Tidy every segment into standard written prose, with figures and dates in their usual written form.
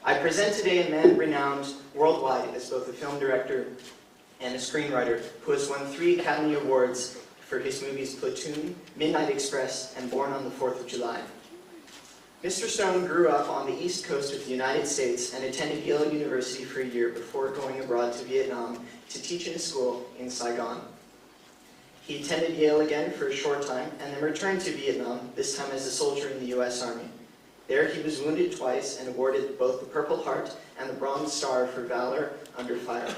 I present today a man renowned worldwide as both a film director and a screenwriter who has won 3 Academy Awards for his movies Platoon, Midnight Express, and Born on the 4th of July. Mr. Stone grew up on the East Coast of the United States and attended Yale University for a year before going abroad to Vietnam to teach in a school in Saigon. He attended Yale again for a short time and then returned to Vietnam, this time as a soldier in the U.S. Army. There he was wounded twice and awarded both the Purple Heart and the Bronze Star for valor under fire.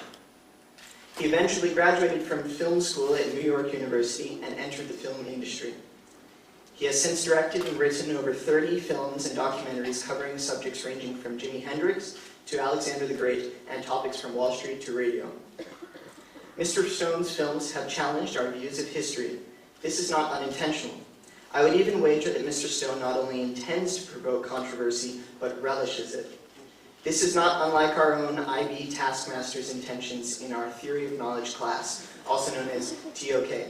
He eventually graduated from film school at New York University and entered the film industry. He has since directed and written over 30 films and documentaries covering subjects ranging from Jimi Hendrix to Alexander the Great and topics from Wall Street to radio. Mr. Stone's films have challenged our views of history. This is not unintentional. I would even wager that Mr. Stone not only intends to provoke controversy, but relishes it. This is not unlike our own IB Taskmaster's intentions in our Theory of Knowledge class, also known as TOK.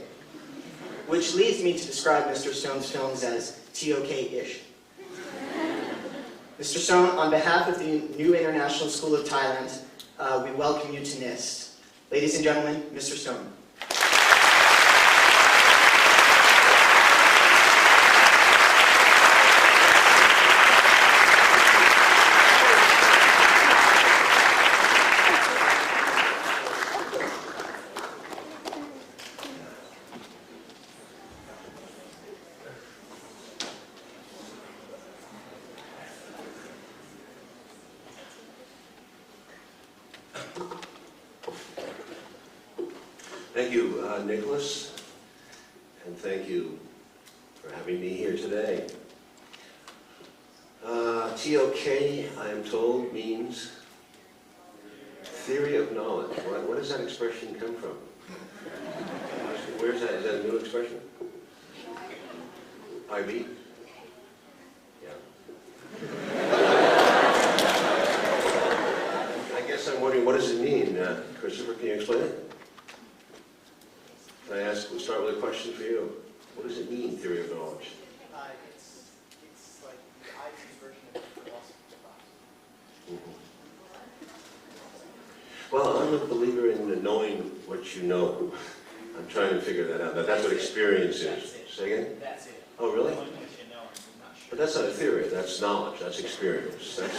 Which leads me to describe Mr. Stone's films as TOK-ish. Mr. Stone, on behalf of the New International School of Thailand, we welcome you to NIST. Ladies and gentlemen, Mr. Stone. Thank you, Nicholas, and thank you for having me here today. TOK, I am told, means theory of knowledge. Where does that expression come from? Where's that? Is that a new expression? IB? Yeah. I guess I'm wondering, what does it mean? Christopher, can you explain it? Can I ask, we'll start with a question for you. What does it mean, theory of knowledge? It's like the IB version of philosophy class. Well, I'm a believer in knowing what you know. I'm trying to figure that out. That's what experience is. Say again? That's it. Oh, really? Knowing what you know, I'm not sure. But that's not a theory. That's knowledge. That's experience. That's...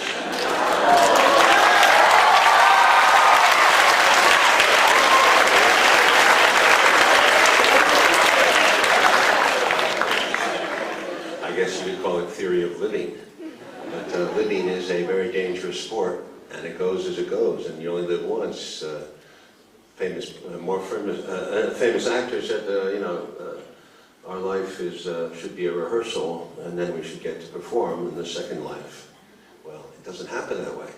I guess you could call it theory of living. But living is a very dangerous sport, and it goes as it goes, and you only live once. Famous actor said, our life is should be a rehearsal, and then we should get to perform in the second life. Well, it doesn't happen that way.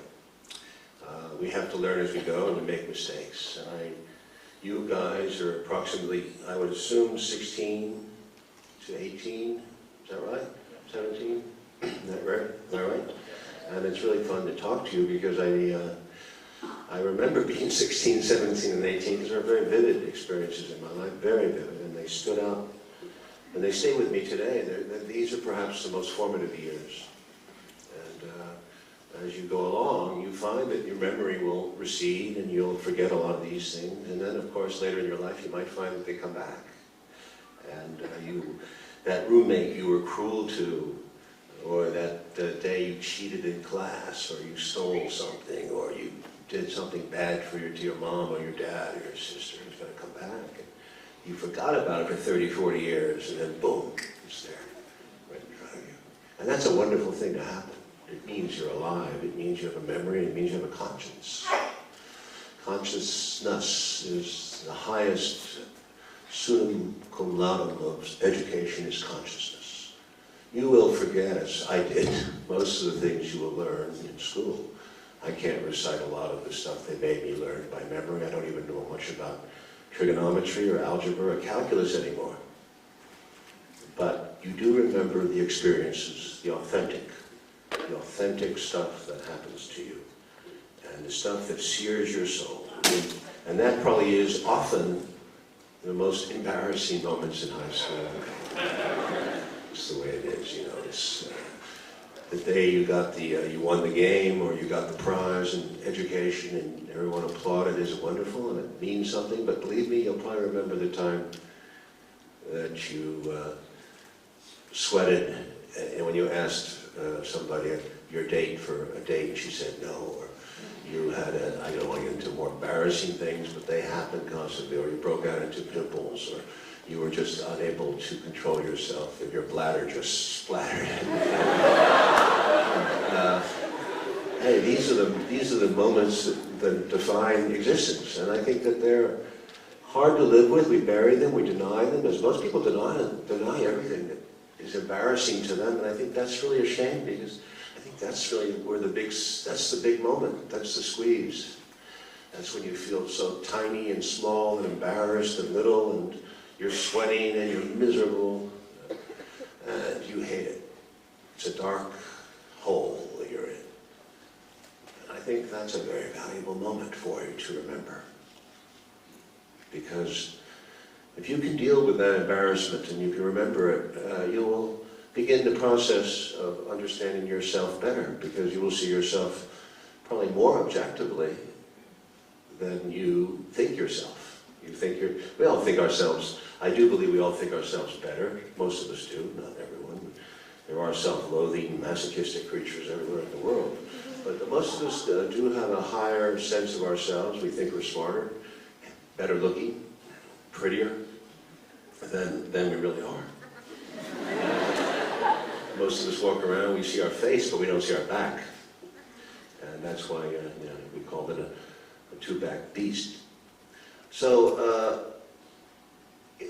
We have to learn as we go and to make mistakes. And you guys are approximately, I would assume, 16 to 18. Is that right? 17? Is that right? Am I right? And it's really fun to talk to you because I remember being 16, 17, and 18 because they're very vivid experiences in my life, very vivid, and they stood out. And they stay with me today. These are perhaps the most formative years. And as you go along, you find that your memory will recede and you'll forget a lot of these things. And then, of course, later in your life, you might find that they come back. And that roommate you were cruel to, or that day you cheated in class, or you stole something, or you did something bad to your mom or your dad or your sister is going to come back. And you forgot about it for 30, 40 years, and then boom, it's there, right in front of you. And that's a wonderful thing to happen. It means you're alive, it means you have a memory, it means you have a conscience. Consciousness is the highest summa cum laude of education is consciousness. You will forget, as I did, most of the things you will learn in school. I can't recite a lot of the stuff they made me learn by memory. I don't even know much about trigonometry or algebra or calculus anymore. But you do remember the experiences, the authentic stuff that happens to you, and the stuff that sears your soul. And that probably is often the most embarrassing moments in high school. It's the way it is, you know. the day you got you won the game or you got the prize in education and everyone applauded is wonderful and it means something, but believe me, you'll probably remember the time that you sweated and when you asked somebody your date for a date and she said no, or you had I don't want to get into more embarrassing things, but they happen constantly, or you broke out into pimples, or you were just unable to control yourself, and your bladder just splattered. Hey, these are the moments that define existence, and I think that they're hard to live with. We bury them, we deny them, as most people deny everything that is embarrassing to them, and I think that's really a shame, because I think that's really where that's the big moment, that's the squeeze. That's when you feel so tiny and small and embarrassed and little, and you're sweating and you're miserable, and you hate it. It's a dark hole that you're in. And I think that's a very valuable moment for you to remember. Because if you can deal with that embarrassment and you can remember it, you will begin the process of understanding yourself better, because you will see yourself probably more objectively than you think yourself. We all think ourselves, I do believe we all think ourselves better. Most of us do, not everyone. There are self-loathing, masochistic creatures everywhere in the world. But most of us do have a higher sense of ourselves. We think we're smarter, better looking, prettier than we really are. Most of us walk around, we see our face, but we don't see our back. And that's why we call it a two-backed beast. So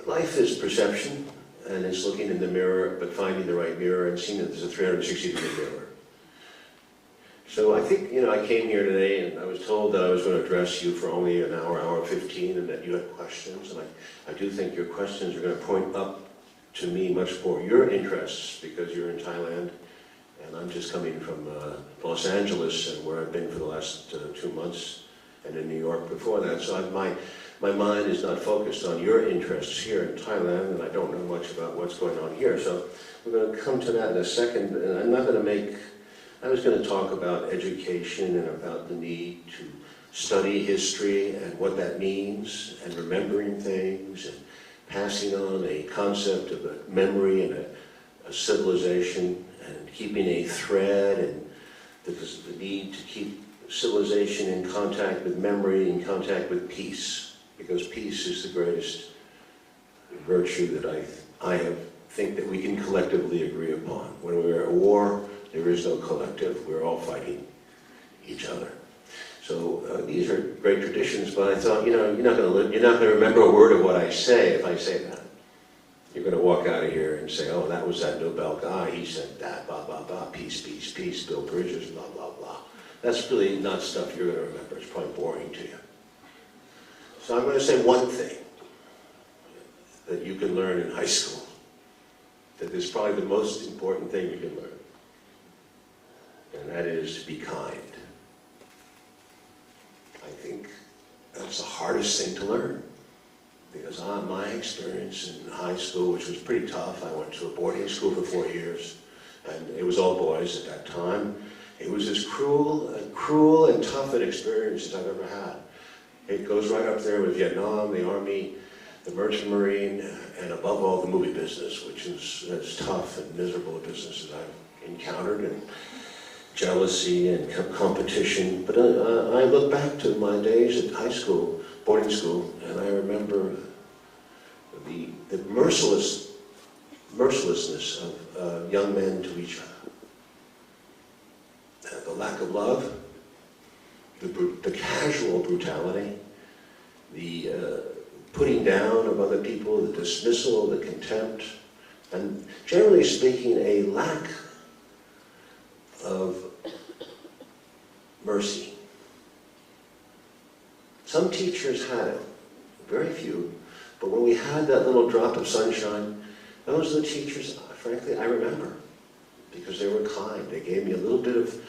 life is perception, and it's looking in the mirror, but finding the right mirror and seeing that there's a 360-degree mirror. So I think, I came here today and I was told that I was going to address you for only an hour 15, and that you had questions. And I do think your questions are going to point up to me much more your interests, because you're in Thailand, and I'm just coming from Los Angeles, and where I've been for the last 2 months, and in New York before that. So my mind is not focused on your interests here in Thailand, and I don't know much about what's going on here. So we're going to come to that in a second, and I'm not going to I was going to talk about education and about the need to study history and what that means, and remembering things, and passing on a concept of a memory and a civilization, and keeping a thread, and the need to keep civilization in contact with memory, in contact with peace, because peace is the greatest virtue that I think that we can collectively agree upon. When we're at war, there is no collective. We're all fighting each other. So these are great traditions, but I thought, you're not going to remember a word of what I say if I say that. You're going to walk out of here and say, oh, that was that Nobel guy, he said that, blah, blah, blah, peace, peace, peace, build bridges, blah, blah, blah. That's really not stuff you're going to remember. It's probably boring to you. So I'm going to say one thing that you can learn in high school, that is probably the most important thing you can learn, and that is to be kind. I think that's the hardest thing to learn, because my experience in high school, which was pretty tough, I went to a boarding school for 4 years, and it was all boys at that time. It was as cruel and tough an experience as I've ever had. It goes right up there with Vietnam, the Army, the Merchant Marine, and above all, the movie business, which is as tough and miserable a business as I've encountered, and jealousy and competition. But I look back to my days at high school, boarding school, and I remember the mercilessness of young men to each other. The lack of love, the casual brutality, the putting down of other people, the dismissal, the contempt, and generally speaking, a lack of mercy. Some teachers had it, very few, but when we had that little drop of sunshine, those are the teachers, frankly, I remember, because they were kind. They gave me a little bit of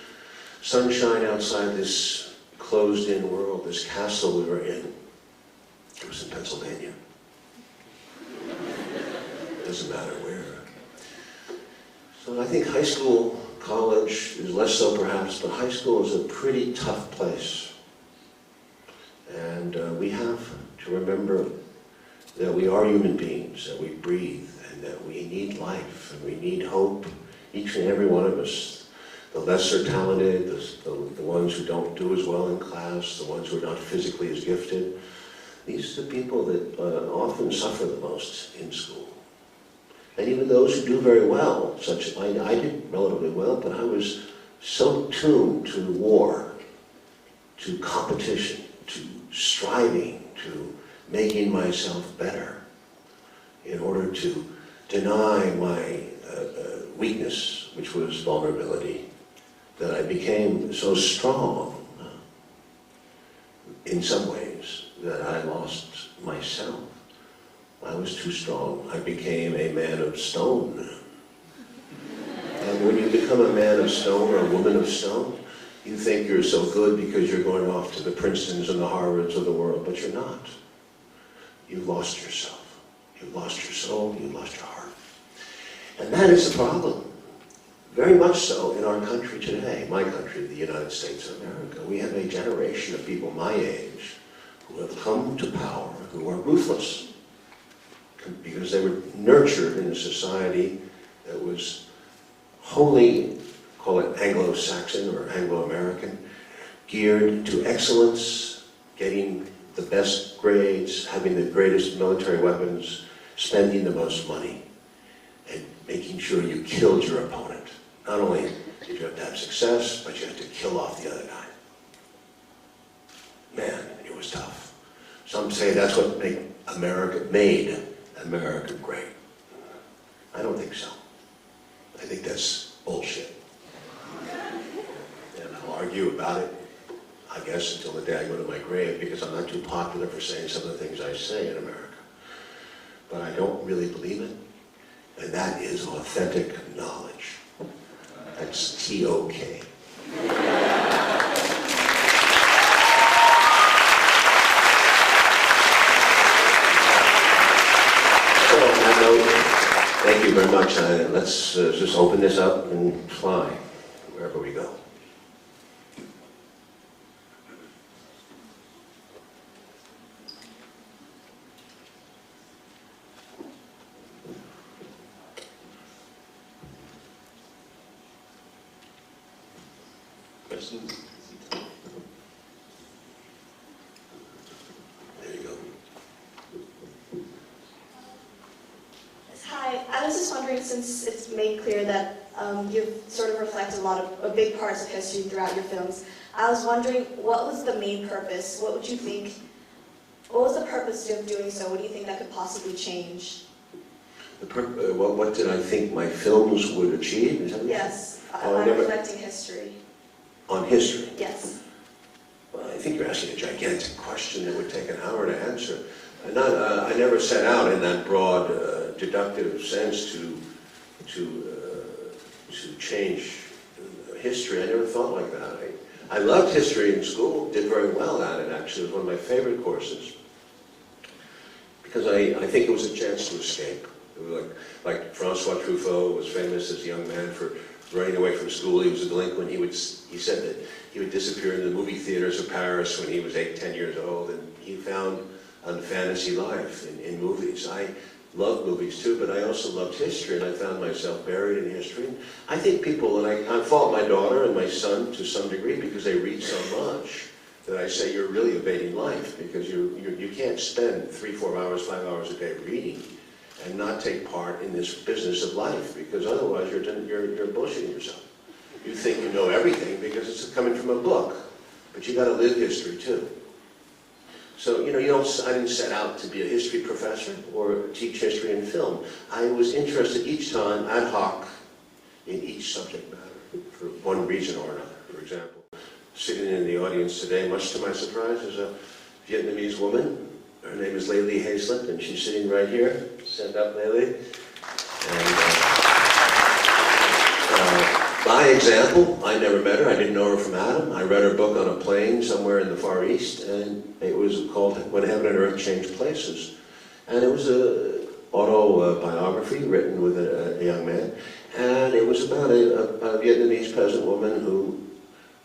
sunshine outside this closed-in world, this castle we were in. It was in Pennsylvania. It doesn't matter where. So I think high school college is less so perhaps, but high school is a pretty tough place. And we have to remember that we are human beings, that we breathe, and that we need life, and we need hope, each and every one of us. The lesser talented, the ones who don't do as well in class, the ones who are not physically as gifted. These are the people that often suffer the most in school. And even those who do very well, such I did relatively well, but I was so tuned to war, to competition, to striving, to making myself better in order to deny my weakness, which was vulnerability, that I became so strong in some ways that I lost myself. I was too strong. I became a man of stone. And when you become a man of stone or a woman of stone, you think you're so good because you're going off to the Princetons and the Harvards of the world, but you're not. You've lost yourself. You've lost your soul. You've lost your heart. And that is the problem. Very much so in our country today, my country, the United States of America. We have a generation of people my age who have come to power, who are ruthless, because they were nurtured in a society that was wholly, call it Anglo-Saxon or Anglo-American, geared to excellence, getting the best grades, having the greatest military weapons, spending the most money, and making sure you killed your opponent. Not only did you have to have success, but you had to kill off the other guy. Man, it was tough. Some say that's what made America great. I don't think so. I think that's bullshit. And I'll argue about it, I guess, until the day I go to my grave, because I'm not too popular for saying some of the things I say in America. But I don't really believe it. And that is authentic knowledge. That's T-O-K. Thank you very much. Let's just open this up and fly wherever we go. Questions? There you go. Hi, I was just wondering, since it's made clear that you've sort of reflected a big parts of history throughout your films, I was wondering, what was the main purpose? What would you think, what was the purpose of doing so? What do you think that could possibly change? What did I think my films would achieve? Is that Yes, I'm reflecting history. On history? Yes. Well, I think you're asking a gigantic question that would take an hour to answer. I never set out in that broad, deductive sense to change history. I never thought like that. I loved history in school, did very well at it actually. It was one of my favorite courses. Because I think it was a chance to escape. It was like Francois Truffaut was famous as a young man for running away from school. He was a delinquent. He said that he would disappear in the movie theaters of Paris when he was 8, 10 years old, and he found a fantasy life in movies. I loved movies too, but I also loved history, and I found myself buried in history. I think people, and I fault my daughter and my son to some degree because they read so much, that I say you're really evading life, because you can't spend 3, 4 hours, 5 hours a day reading and not take part in this business of life, because otherwise you're bullshitting yourself. You think you know everything because it's coming from a book, but you got to live history too. So, I didn't set out to be a history professor or teach history in film. I was interested each time, ad hoc, in each subject matter, for one reason or another. For example, sitting in the audience today, much to my surprise, is a Vietnamese woman. Her name is Laylee Hazlett, and she's sitting right here. Stand up, Laylee. By example, I never met her. I didn't know her from Adam. I read her book on a plane somewhere in the Far East, and it was called When Heaven and Earth Change Places. And it was an autobiography written with a young man. And it was about a Vietnamese peasant woman who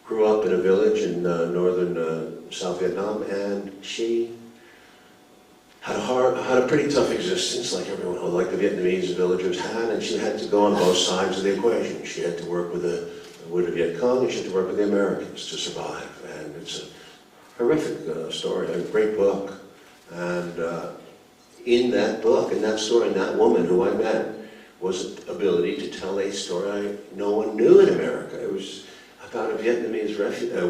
grew up in a village in northern South Vietnam, and she had a pretty tough existence, like everyone, like the Vietnamese villagers had, and she had to go on both sides of the equation. She had to work with the Viet Cong, and she had to work with the Americans to survive. And it's a horrific story, a great book. And in that book, in that story, that woman who I met was the ability to tell a story no one knew in America. It was about a Vietnamese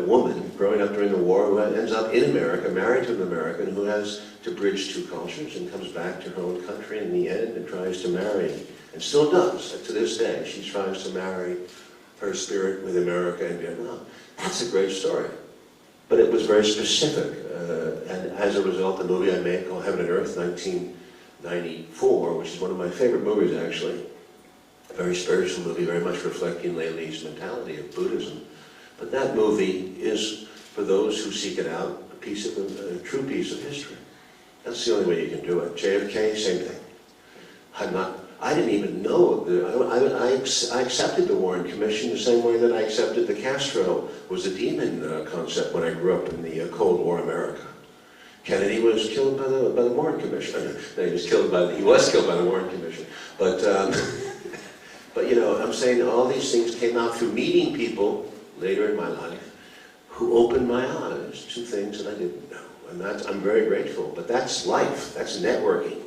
woman growing up during the war who ends up in America, married to an American, who has to bridge two cultures and comes back to her own country in the end and tries to marry, and still does, to this day. She tries to marry her spirit with America and Vietnam. That's a great story. But it was very specific, and as a result, the movie I made called Heaven and Earth, 1994, which is one of my favorite movies, actually. A very spiritual movie, very much reflecting Lei Li's mentality of Buddhism. But that movie is, for those who seek it out, a true piece of history. That's the only way you can do it. JFK, same thing. I didn't even know. I accepted the Warren Commission the same way that I accepted the Castro was a demon concept when I grew up in the Cold War America. Kennedy was killed by the Warren Commission. No, he was killed by the Warren Commission. But but you know, I'm saying all these things came out through meeting people later in my life who opened my eyes to things that I didn't know, and I'm very grateful. But that's life. That's networking.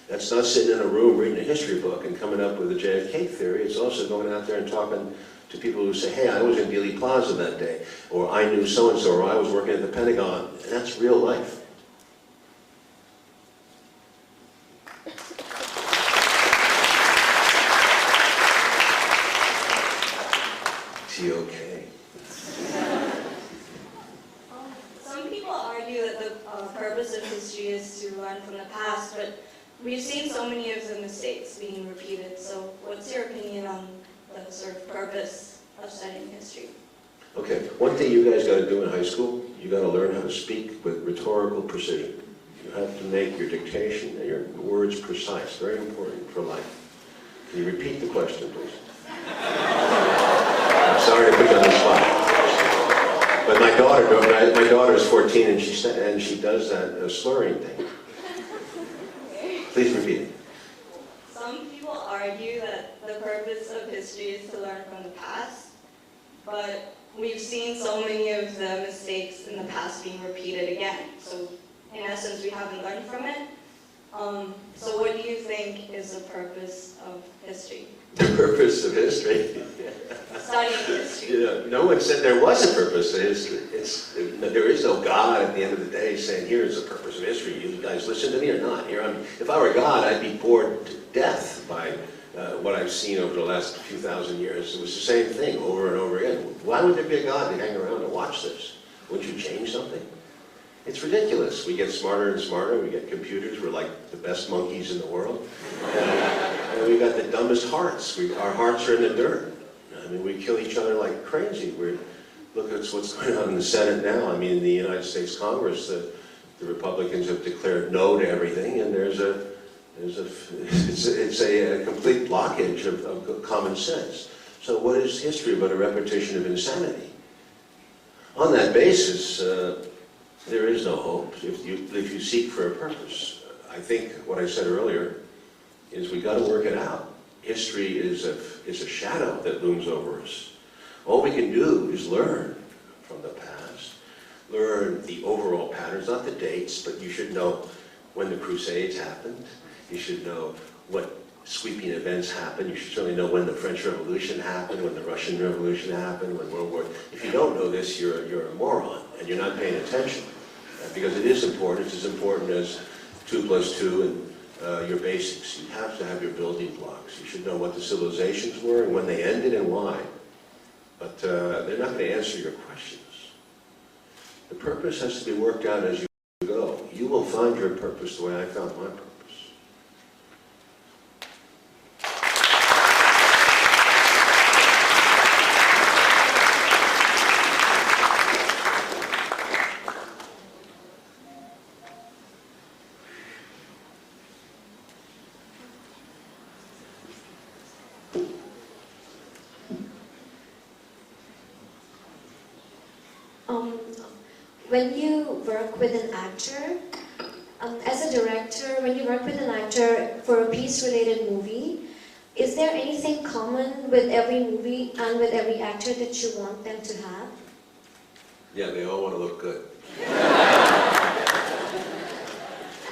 That's not sitting in a room reading a history book and coming up with a JFK theory. It's also going out there and talking to people who say, hey, I was in Dealey Plaza that day, or I knew so-and-so, or I was working at the Pentagon. And that's real life. T-O-K. Some people argue that the purpose of history is to learn from the past, but we've seen so many of the mistakes being repeated. So what's your opinion on the sort of purpose of studying history? Okay, one thing you guys got to do in high school, you got to learn how to speak with rhetorical precision. You have to make your dictation and your words precise. Very important for life. Can you repeat the question, please? I'm sorry to put you on the spot. But my daughter is 14 and she does that slurring thing. Please repeat it. Some people argue that the purpose of history is to learn from the past, but we've seen so many of the mistakes in the past being repeated again. So in essence, we haven't learned from it. So what do you think is the purpose of history? The purpose of history? Studying history. You know, no one said there was a purpose of history. There is no God at the end of the day saying, here's the purpose of history. You guys listen to me or not? If I were God, I'd be bored to death by what I've seen over the last few thousand years. It was the same thing over and over again. Why would there be a God to hang around and watch this? Wouldn't you change something? It's ridiculous. We get smarter and smarter. We get computers. We're like the best monkeys in the world. And we've got the dumbest hearts. Our hearts are in the dirt. I mean, we kill each other like crazy. Look at what's going on in the Senate now. I mean, in the United States Congress, the Republicans have declared no to everything, and it's a complete blockage of common sense. So what is history but a repetition of insanity? On that basis, there is no hope if you seek for a purpose. I think what I said earlier is we got to work it out. History is a shadow that looms over us. All we can do is learn from the past, learn the overall patterns, not the dates, but you should know when the Crusades happened. You should know what sweeping events happened. You should certainly know when the French Revolution happened, when the Russian Revolution happened, when World War. If you don't know this, you're a moron and you're not paying attention, because it is important. It's as important as 2 + 2 and your basics. You have to have your building blocks. You should know what the civilizations were and when they ended and why. But they're not going to answer your questions. The purpose has to be worked out as you go. You will find your purpose the way I found my purpose. when you work with an actor, as a director, when you work with an actor for a peace-related movie, is there anything common with every movie and with every actor that you want them to have? Yeah, they all want to look good.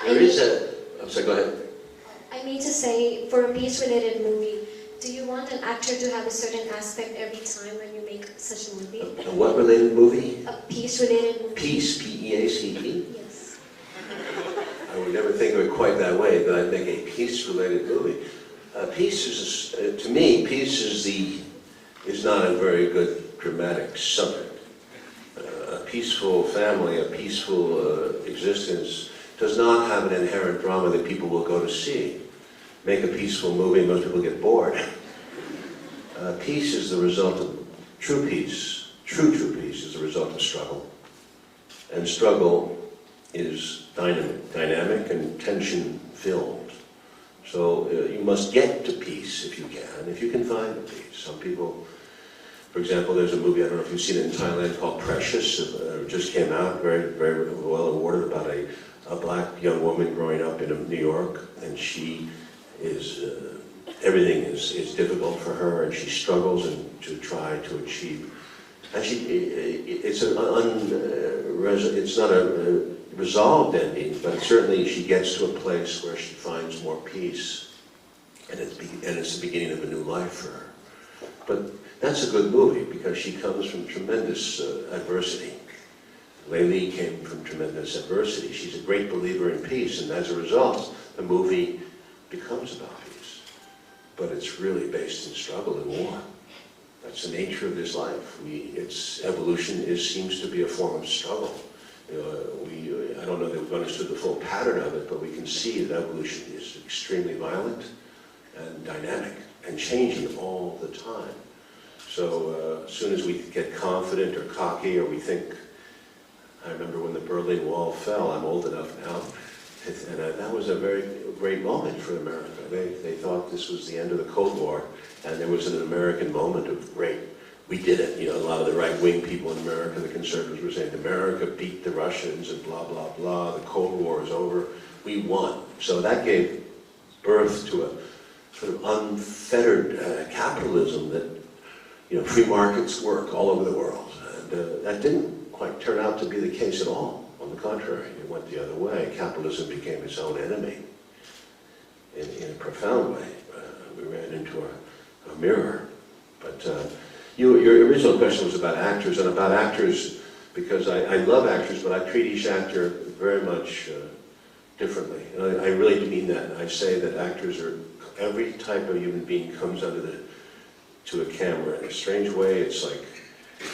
I There is a... I'm sorry, go ahead. I mean to say, for a peace-related movie, do you want an actor to have a certain aspect every time when you make such a movie? A what related movie? A peace-related movie? Peace, P-E-A-C-E? Yes. I would never think of it quite that way, that I'd make a peace-related movie. Peace is, to me, peace is not a very good dramatic subject. A peaceful family, a peaceful existence does not have an inherent drama that people will go to see. Make a peaceful movie, most people get bored. Peace is the result of true peace. True peace is the result of struggle. And struggle is dynamic and tension-filled. So you must get to peace if you can find the peace. Some people, for example, there's a movie, I don't know if you've seen it in Thailand, called Precious. It just came out, very, very well awarded, about a black young woman growing up in New York, and she is, everything is difficult for her, and she struggles to try to achieve. And it's not a resolved ending, but certainly she gets to a place where she finds more peace, and it's the beginning of a new life for her. But that's a good movie because she comes from tremendous adversity. Lei Lee came from tremendous adversity. She's a great believer in peace, and as a result, the movie becomes about peace. But it's really based in struggle and war. That's the nature of this life. Its evolution seems to be a form of struggle. I don't know that we've understood the full pattern of it, but we can see that evolution is extremely violent and dynamic and changing all the time. So as soon as we get confident or cocky, or we think, I remember when the Berlin Wall fell, I'm old enough now, and that was a very great moment for America. They thought this was the end of the Cold War, and there was an American moment of great, we did it. A lot of the right-wing people in America, the conservatives, were saying, America beat the Russians and blah, blah, blah, the Cold War is over, we won. So that gave birth to a sort of unfettered capitalism that, free markets work all over the world. And that didn't quite turn out to be the case at all. On the contrary, it went the other way. Capitalism became its own enemy in a profound way. We ran into a mirror. But your original question was about actors, and about actors, because I love actors, but I treat each actor very much differently. And I really mean that. I say that actors are, every type of human being comes to a camera in a strange way. It's like,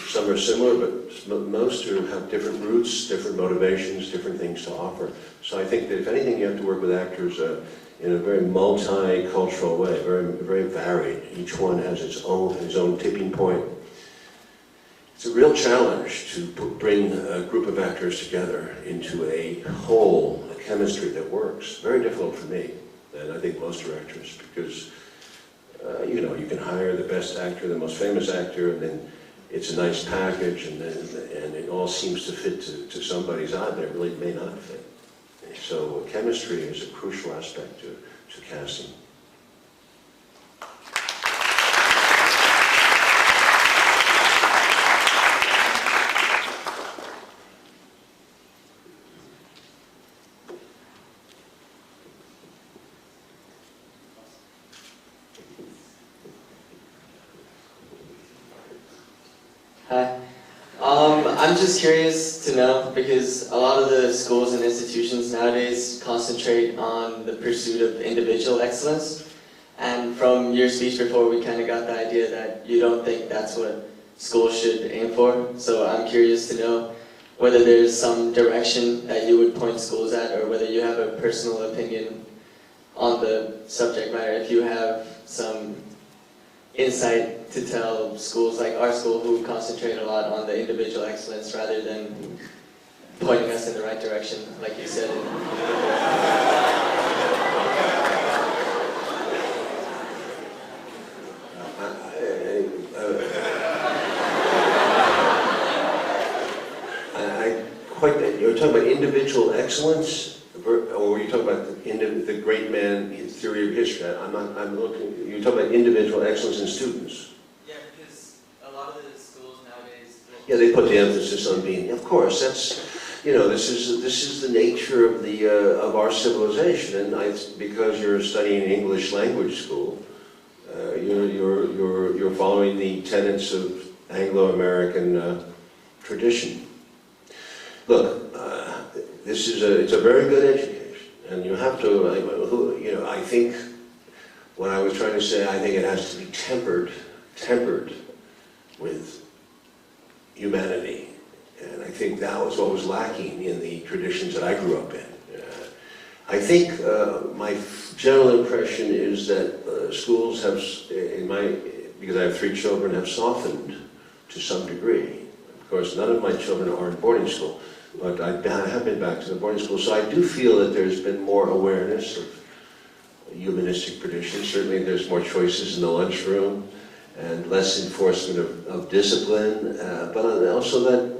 some are similar, but most have different roots, different motivations, different things to offer. So I think that if anything, you have to work with actors in a very multicultural way, very, very varied. Each one has his own tipping point. It's a real challenge to bring a group of actors together into a whole, a chemistry that works. Very difficult for me, and I think most directors, because you can hire the best actor, the most famous actor, and then it's a nice package, and it all seems to fit to somebody's eye, but it really may not fit. So chemistry is a crucial aspect to casting. Hi. I'm just curious to know, because a lot of the schools and institutions nowadays concentrate on the pursuit of individual excellence. And from your speech before, we kind of got the idea that you don't think that's what schools should aim for. So I'm curious to know whether there's some direction that you would point schools at, or whether you have a personal opinion on the subject matter. If you have some insight to tell schools like our school, who concentrate a lot on the individual excellence rather than pointing us in the right direction, like you said. I quite that. You're talking about individual excellence, or were you talking about the great man theory of history? I'm looking, you're talking about individual excellence in students. Yeah, because a lot of the schools nowadays. Yeah, they put the emphasis on being, of course, that's, this is the nature of of our civilization, and because you're studying English language school, you're following the tenets of Anglo-American tradition. Look, it's a very good education, and you have to, I think what I was trying to say, I think it has to be tempered with humanity. And I think that was what was lacking in the traditions that I grew up in. I think my general impression is that schools have, because I have 3 children, have softened to some degree. Of course, none of my children are in boarding school, but I have been back to the boarding school, so I do feel that there's been more awareness of humanistic traditions. Certainly there's more choices in the lunchroom and less enforcement of discipline, but also that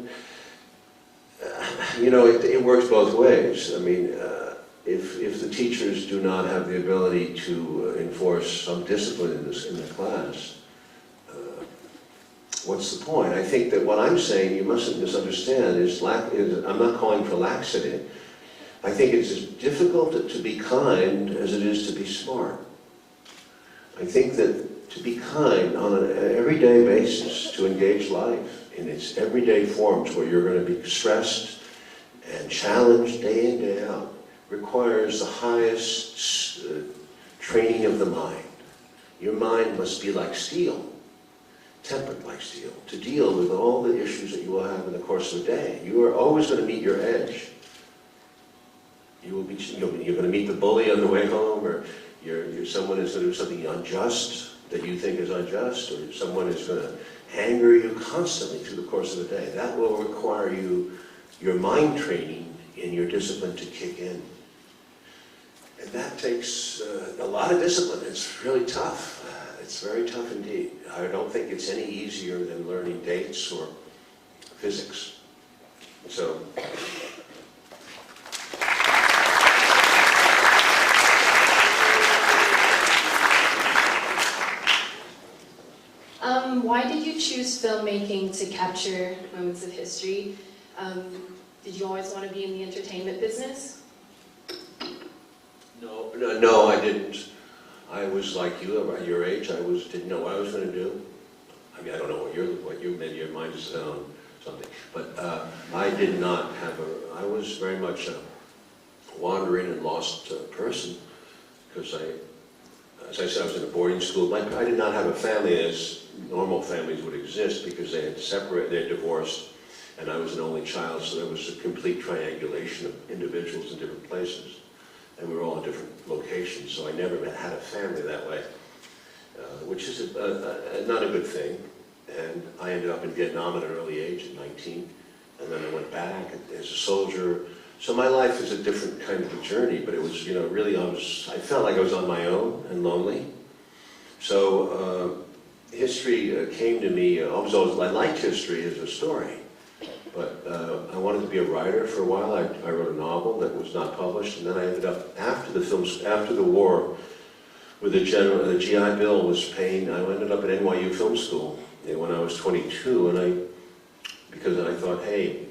it works both ways. I mean, if the teachers do not have the ability to enforce some discipline in the class, what's the point? I think that what I'm saying, you mustn't misunderstand, is I'm not calling for laxity. I think it's as difficult to be kind as it is to be smart. I think that to be kind on an everyday basis, to engage life in its everyday forms where you're going to be stressed and challenged day in, day out, requires the highest training of the mind. Your mind must be like steel, tempered like steel, to deal with all the issues that you will have in the course of the day. You are always going to meet your edge. You're going to meet the bully on the way home, or someone is going to do something unjust that you think is unjust, or someone is going to anger you constantly through the course of the day. That will require your mind training in your discipline to kick in. And that takes a lot of discipline. It's really tough. It's very tough indeed. I don't think it's any easier than learning dates or physics. So. Why did you choose filmmaking to capture moments of history? Did you always want to be in the entertainment business? No, I didn't. I was like you, at your age, didn't know what I was going to do. I mean, I don't know maybe your mind is on something, but I did not have I was very much a wandering and lost person, because as I said, I was in a boarding school. I did not have a family as normal families would exist, because they had divorced, and I was an only child, so there was a complete triangulation of individuals in different places, and we were all in different locations, so I never had a family that way, which is not a good thing. And I ended up in Vietnam at an early age, at 19, and then I went back as a soldier. So my life is a different kind of a journey, but it was, really, I felt like I was on my own and lonely. So history came to me. I liked history as a story, but I wanted to be a writer for a while. I wrote a novel that was not published, and then I ended up, after the war, with the GI Bill was paying, I ended up at NYU Film School when I was 22, because I thought, hey,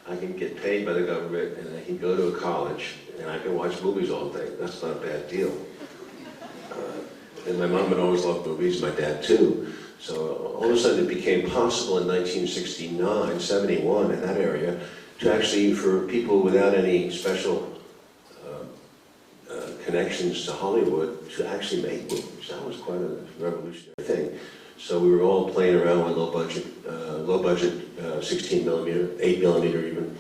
I can get paid by the government, and I can go to a college, and I can watch movies all day. That's not a bad deal. And my mom had always loved movies, my dad too. So all of a sudden it became possible in 1969, 71, in that area, to actually, for people without any special connections to Hollywood, to actually make movies. That was quite a revolutionary thing. So we were all playing around with low budget 16 millimeter, 8 millimeter even,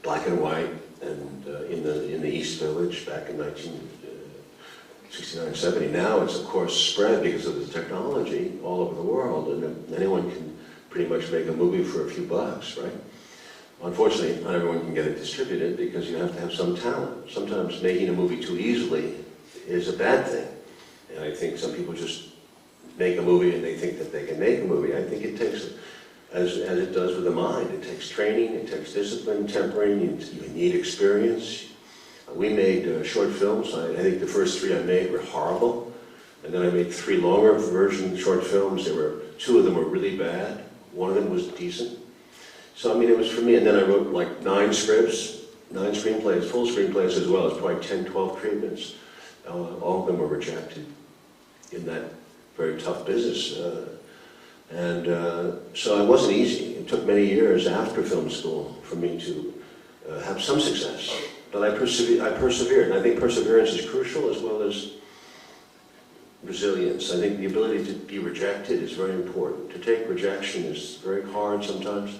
black and white, and in the East Village back in 1969, 70. Now it's of course spread because of the technology all over the world, and anyone can pretty much make a movie for a few bucks, right? Unfortunately, not everyone can get it distributed because you have to have some talent. Sometimes making a movie too easily is a bad thing, and I think some people just make a movie and they think that they can make a movie. I think it takes as it does with the mind. It takes training, it takes discipline, tempering, you need experience. We made short films. I think the first 3 I made were horrible. And then I made 3 longer version short films. 2 of them were really bad. 1 of them was decent. So, I mean, it was for me. And then I wrote like 9 scripts, 9 screenplays, full screenplays as well as probably 10, 12 treatments. All of them were rejected in that very tough business. So it wasn't easy. It took many years after film school for me to have some success. But I persevered. And I think perseverance is crucial as well as resilience. I think the ability to be rejected is very important. To take rejection is very hard sometimes.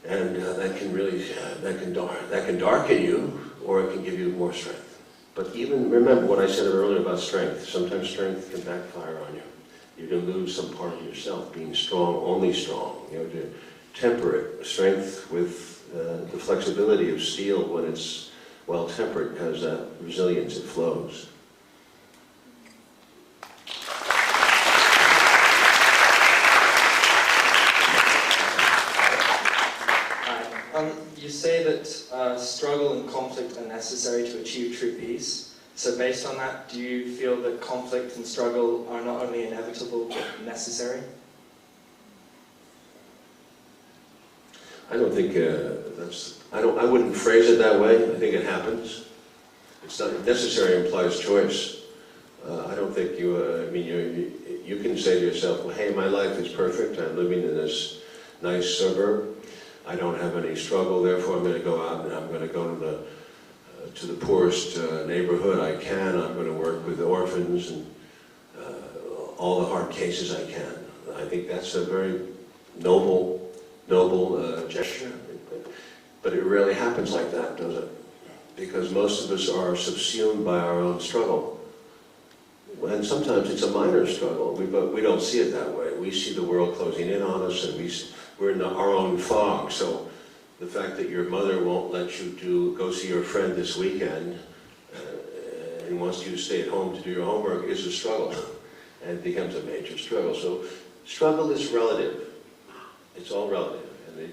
And that can really, that can darken you, or it can give you more strength. But even, remember what I said earlier about strength. Sometimes strength can backfire on you. You can lose some part of yourself, being strong, only strong. You know, to temper it. Strength with the flexibility of steel when it's well-tempered has that resilience, it flows. You say that struggle and conflict are necessary to achieve true peace. So based on that, do you feel that conflict and struggle are not only inevitable, but necessary? I don't think I wouldn't phrase it that way. I think it happens. It's not necessary implies choice. I don't think you can say to yourself, well, hey, my life is perfect. I'm living in this nice suburb. I don't have any struggle, therefore I'm going to go out and I'm going to go to the poorest neighborhood I can. I'm going to work with orphans and all the hard cases I can. I think that's a very noble gesture. But it rarely happens like that, does it? Because most of us are subsumed by our own struggle. And sometimes it's a minor struggle, but we don't see it that way. We see the world closing in on us, and we're in our own fog. So the fact that your mother won't let you go see your friend this weekend and wants you to stay at home to do your homework is a struggle, and it becomes a major struggle. So struggle is relative. It's all relative, and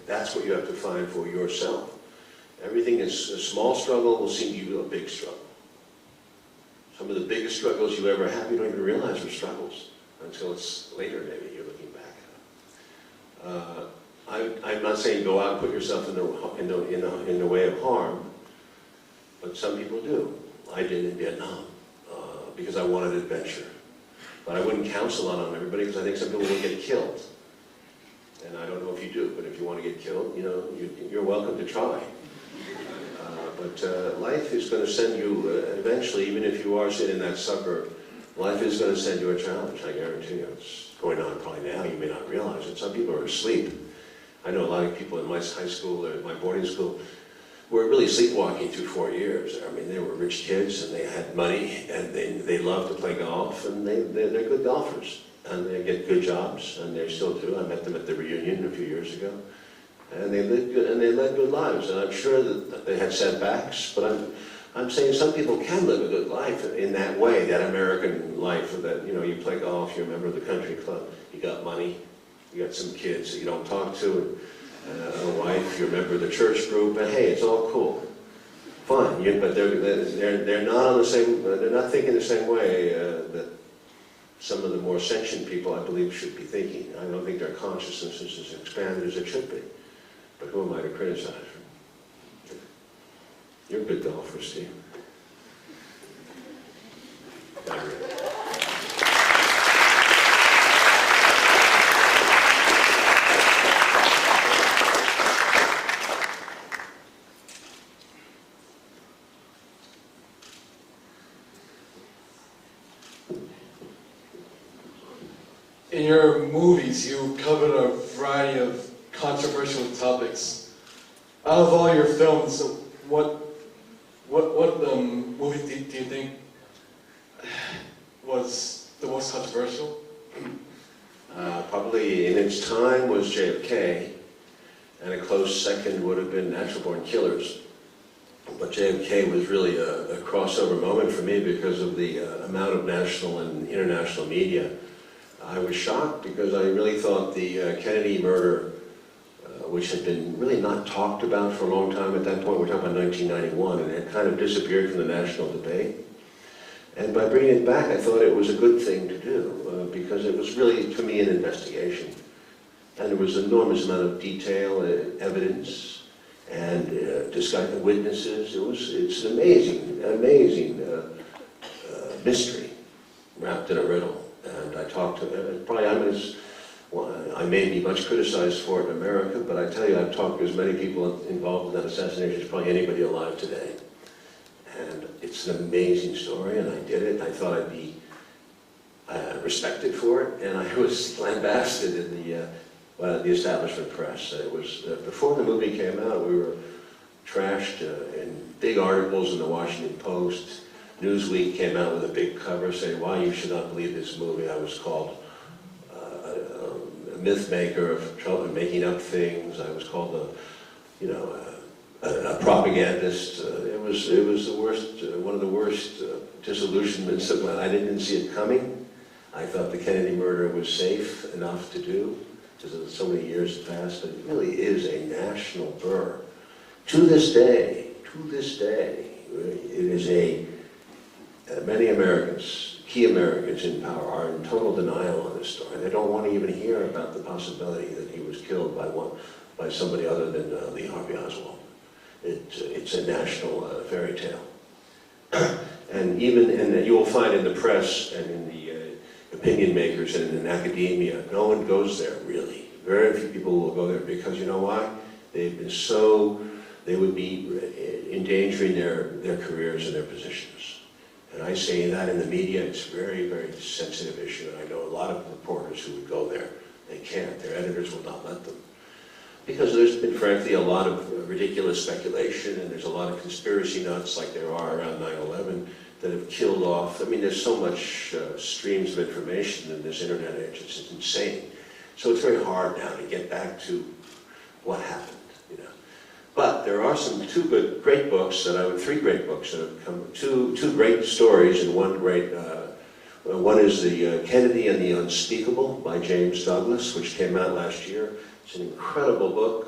that's what you have to find for yourself. Everything is a small struggle will seem to you a big struggle. Some of the biggest struggles you ever have, you don't even realize are struggles until it's later, maybe you're looking back. I'm not saying go out and put yourself in the way of harm, but some people do. I did in Vietnam because I wanted adventure. But I wouldn't counsel on everybody because I think some people will get killed. And I don't know if you do, but if you want to get killed, you're welcome to try. But life is going to send you, eventually, even if you are sitting in that suburb, life is going to send you a challenge, I guarantee you. It's going on probably now, you may not realize it. Some people are asleep. I know a lot of people in my high school, or my boarding school, were really sleepwalking through 4 years. I mean, they were rich kids, and they had money, and they loved to play golf, and they're good golfers. And they get good jobs, and they still do. I met them at the reunion a few years ago. And they led good lives, and I'm sure that they had setbacks, but I'm saying some people can live a good life in that way, that American life, that you play golf, you're a member of the country club, you got money, you got some kids that you don't talk to, a wife, you're a member of the church group, and hey, it's all cool, fine. But they're not on the same, they're not thinking the same way that some of the more sentient people, I believe, should be thinking. I don't think their consciousness is as expanded as it should be. But who am I to criticize? You're a good golfer, Steve. In your movies, you covered a variety of controversial topics. Out of all your films, what movie do you think was the most controversial? Probably in its time was JFK, and a close second would have been Natural Born Killers. But JFK was really a crossover moment for me because of the amount of national and international media. I was shocked because I really thought the Kennedy murder, which had been really not talked about for a long time at that point, we're talking about 1991, and it kind of disappeared from the national debate. And by bringing it back, I thought it was a good thing to do, because it was really, to me, an investigation. And there was an enormous amount of detail, evidence, and discussion of witnesses. It's an amazing mystery wrapped in a riddle. And I talked to, I may be much criticized for it in America, but I tell you, I've talked to as many people involved in that assassination as probably anybody alive today. And it's an amazing story, and I did it. I thought I'd be respected for it, and I was lambasted in the establishment press. It was before the movie came out. We were trashed in big articles in the Washington Post. Newsweek came out with a big cover saying, "Why you should not believe this movie." I was called a myth maker of making up things. I was called a propagandist. It was the worst, one of the worst disillusionments of mine. I didn't see it coming. I thought the Kennedy murder was safe enough to do, because so many years had passed, but it really is a national burr. To this day, it is many Americans, key Americans in power, are in total denial on this story. They don't want to even hear about the possibility that he was killed by somebody other than Lee Harvey Oswald. It's a national fairy tale. And you will find in the press and in the opinion makers and in academia, no one goes there, really. Very few people will go there, because you know why? They would be endangering their careers and their positions. And I say that in the media, it's a very, very sensitive issue, and I know a lot of reporters who would go there. They can't. Their editors will not let them. Because there's been, frankly, a lot of ridiculous speculation, and there's a lot of conspiracy nuts, like there are around 9/11, that have killed off. I mean, there's so much streams of information in this internet age, it's insane. So it's very hard now to get back to what happened, you know. But there are three great books that have come, two great stories, and one great, one is the Kennedy and the Unspeakable by James Douglas, which came out last year. It's an incredible book,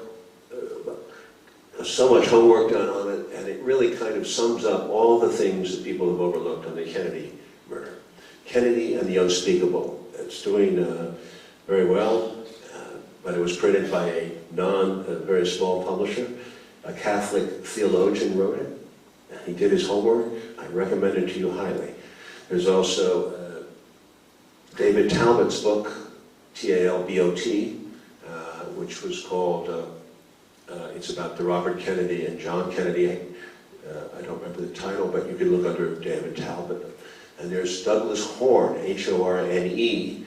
so much homework done on it, and it really kind of sums up all the things that people have overlooked on the Kennedy murder. Kennedy and the Unspeakable. It's doing very well, but it was printed by a very small publisher. A Catholic theologian wrote it. He did his homework. I recommend it to you highly. There's also David Talbot's book, Talbot, which was called, it's about the Robert Kennedy and John Kennedy. I don't remember the title, but you can look under David Talbot. And there's Douglas Horne, Horne,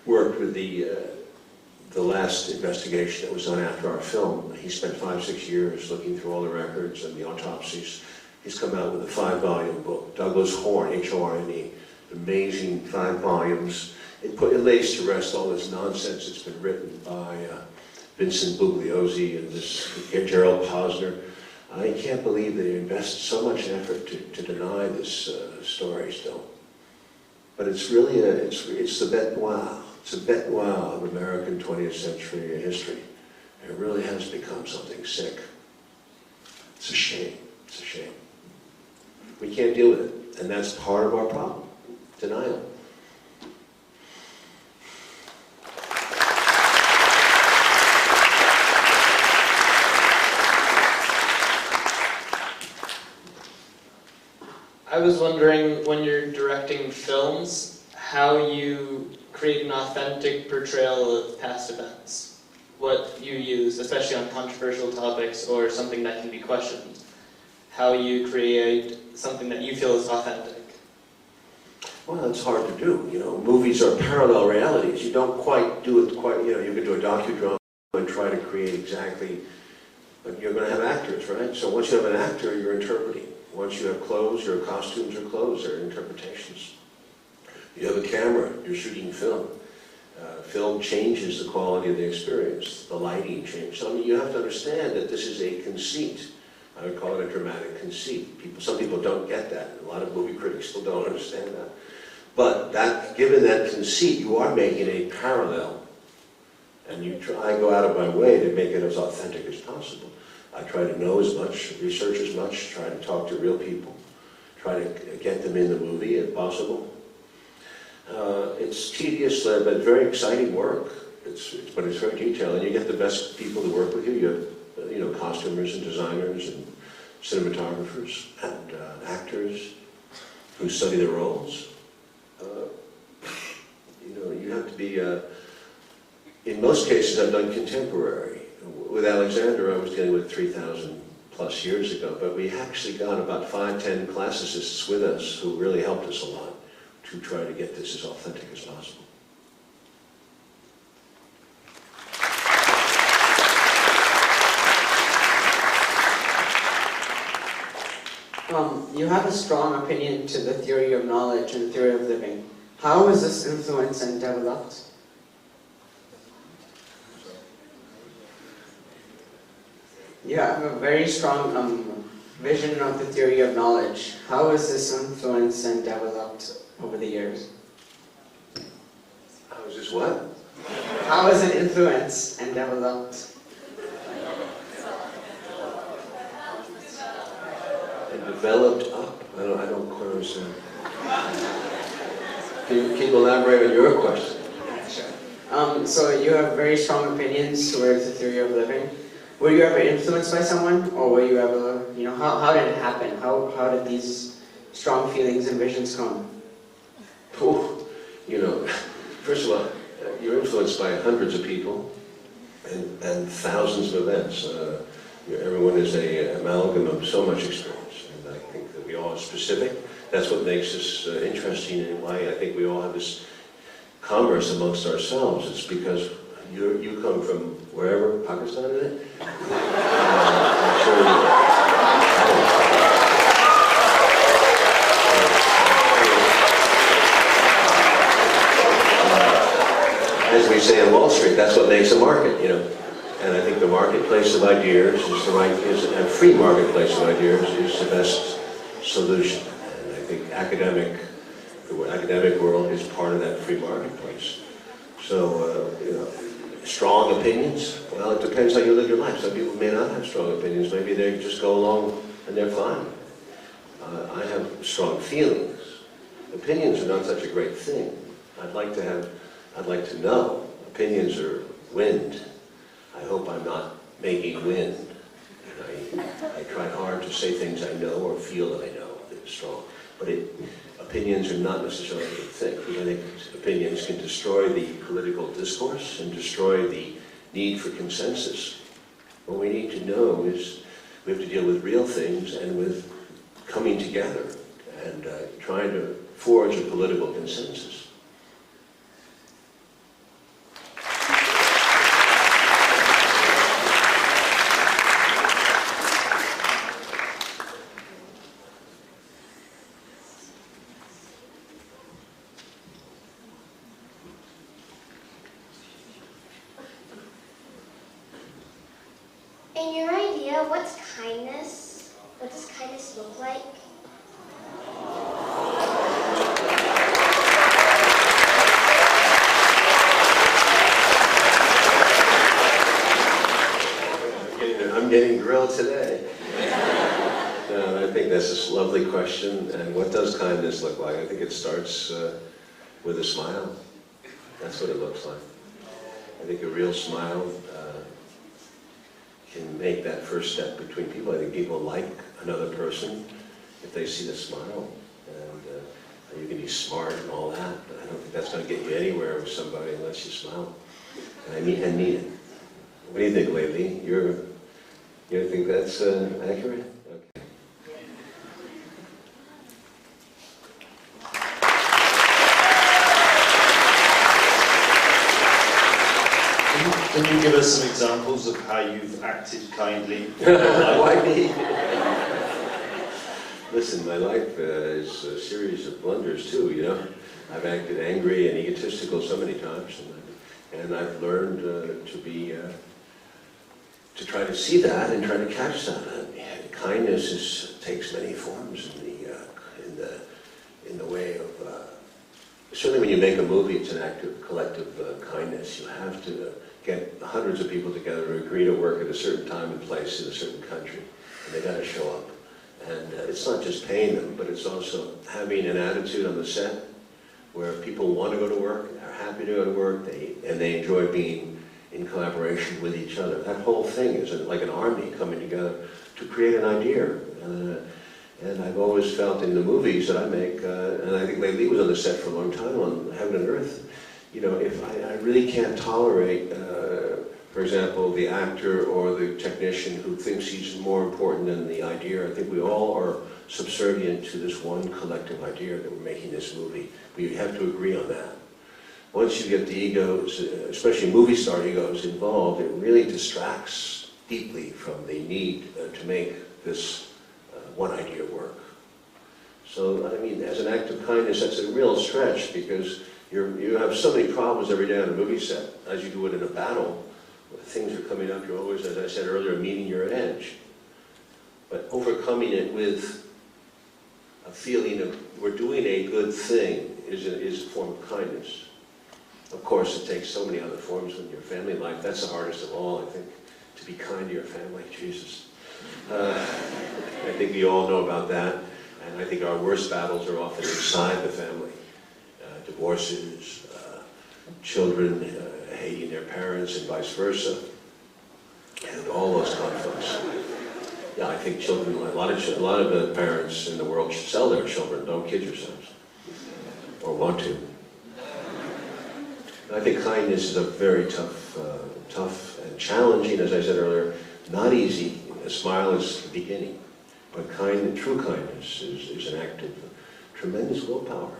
worked with the last investigation that was done after our film. He spent 5-6 years looking through all the records and the autopsies. He's come out with a 5-volume book, Douglas Horne, Horne, amazing 5 volumes. It lays to rest all this nonsense that's been written by Vincent Bugliosi and this Gerald Posner. I can't believe they invest so much effort to deny this story still. But it's really it's the bête noire. It's a bête noire of American 20th century history. It really has become something sick. It's a shame. It's a shame. We can't deal with it, and that's part of our problem. Denial. I was wondering, when you're directing films, how you create an authentic portrayal of past events. What you use, especially on controversial topics or something that can be questioned. How you create something that you feel is authentic. Well, it's hard to do. You know, movies are parallel realities. You don't quite do it quite, you know, you can do a docudrama and try to create exactly, but you're going to have actors, right? So once you have an actor, you're interpreting. Once you have clothes, your costumes are clothes, they're interpretations. You have a camera, you're shooting film. Film changes the quality of the experience. The lighting changes. So I mean, you have to understand that this is a conceit. I would call it a dramatic conceit. Some people don't get that. A lot of movie critics still don't understand that. But given that conceit, you are making a parallel. And I go out of my way to make it as authentic as possible. I try to know as much, research as much, try to talk to real people, try to get them in the movie if possible. It's tedious but very exciting work. But it's very detailed, and you get the best people to work with you. You have costumers and designers and cinematographers and actors who study the roles. You have to be. In most cases, I've done contemporary. With Alexander, I was dealing with 3,000 plus years ago, but we actually got about 5-10 classicists with us who really helped us a lot to try to get this as authentic as possible. You have a strong opinion to the theory of knowledge and theory of living. How is this influenced and developed? You have a very strong vision of the theory of knowledge. How is this influenced and developed over the years? How is this what? How is it influenced and developed? And developed up? I don't quite understand. Can you elaborate on your question? So you have very strong opinions towards the theory of living. Were you ever influenced by someone, or were you ever, how did it happen? How did these strong feelings and visions come? Oh, first of all, you're influenced by hundreds of people and thousands of events. Everyone is an amalgam of so much experience, and I think that we all are specific. That's what makes us interesting, and why I think we all have this commerce amongst ourselves. It's because you come from wherever, Pakistan, is it? I'm sure as we say on Wall Street, that's what makes a market, And I think the marketplace of ideas and free marketplace of ideas is the best solution. And I think the academic world is part of that free marketplace. So, strong opinions, well, it depends how you live your life. Some people may not have strong opinions. Maybe they just go along and they're fine. I have strong feelings. Opinions are not such a great thing. I'd like to know. Opinions are wind. I hope I'm not making wind. And I try hard to say things I know or feel that I know that are strong. But opinions are not necessarily a good thing. I think opinions can destroy the political discourse and destroy the need for consensus. What we need to know is we have to deal with real things and with coming together and trying to forge a political consensus. In your idea, what's kindness? What does kindness look like? I'm getting grilled today. No, I think that's a lovely question. And what does kindness look like? I think it starts with a smile. That's what it looks like. I think a real smile can make that first step between people. I think people like another person if they see the smile. And you can be smart and all that, but I don't think that's going to get you anywhere with somebody unless you smile. And mean it. What do you think, Lately? You think that's accurate? Okay. Can you give us some examples of how you've acted kindly? Why me? Listen, my life is a series of blunders too, I've acted angry and egotistical so many times, and I've learned to try to see that and try to catch that. And kindness takes many forms in the way of certainly when you make a movie, it's an act of collective kindness. You have to get hundreds of people together to agree to work at a certain time and place in a certain country, and they got to show up. And it's not just paying them, but it's also having an attitude on the set where people want to go to work, are happy to go to work, and they enjoy being in collaboration with each other. That whole thing is like an army coming together to create an idea. And I've always felt in the movies that I make, and I think lately was on the set for a long time on Heaven and Earth, you know, if I really can't tolerate, for example, the actor or the technician who thinks he's more important than the idea. I think we all are subservient to this one collective idea that we're making this movie. We have to agree on that. Once you get the egos, especially movie star egos involved, it really distracts deeply from the need to make this one idea work. So, I mean, as an act of kindness, that's a real stretch because you have so many problems every day on a movie set, as you do it in a battle. When things are coming up, you're always, as I said earlier, meeting your edge. But overcoming it with a feeling of we're doing a good thing is a form of kindness. Of course, it takes so many other forms in your family life. That's the hardest of all, I think, to be kind to your family. Jesus. I think we all know about that. And I think our worst battles are often inside the family. Divorces, children hating their parents and vice versa, and all those conflicts. Yeah, I think children, a lot of parents in the world should sell their children. Don't kid yourselves, or want to. I think kindness is a very tough and challenging, as I said earlier, not easy. A smile is the beginning, but true kindness is an act of tremendous willpower.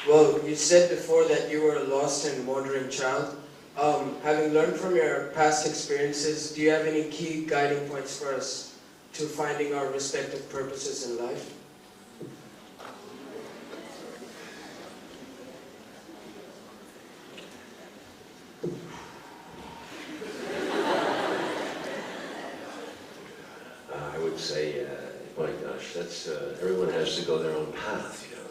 Well, you said before that you were a lost and wandering child. Having learned from your past experiences, do you have any key guiding points for us to finding our respective purposes in life? I would say, my gosh, that's everyone has to go their own path, you know.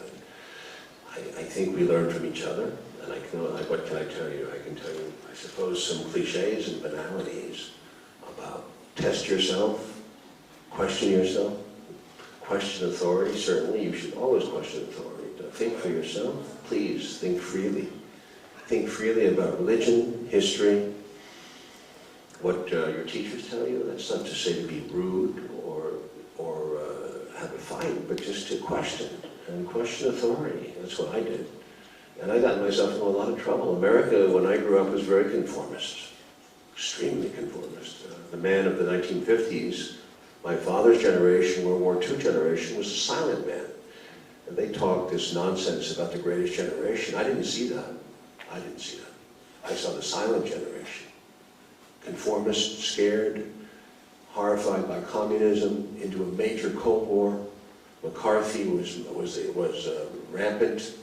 And I think we learn from each other, and what can I tell you? I can tell you, I suppose, some cliches and banalities about test yourself, question yourself, question authority. Certainly, you should always question authority. Think for yourself. Please think freely. Think freely about religion, history, what your teachers tell you. That's not to say to be rude or have a fight, but just to question and question authority. That's what I did. And I got myself in a lot of trouble. America, when I grew up, was very conformist, extremely conformist. The man of the 1950s, my father's generation, World War II generation, was a silent man. And they talked this nonsense about the greatest generation. I didn't see that. I saw the silent generation. Conformist, scared, horrified by communism, into a major Cold War. McCarthy was rampant.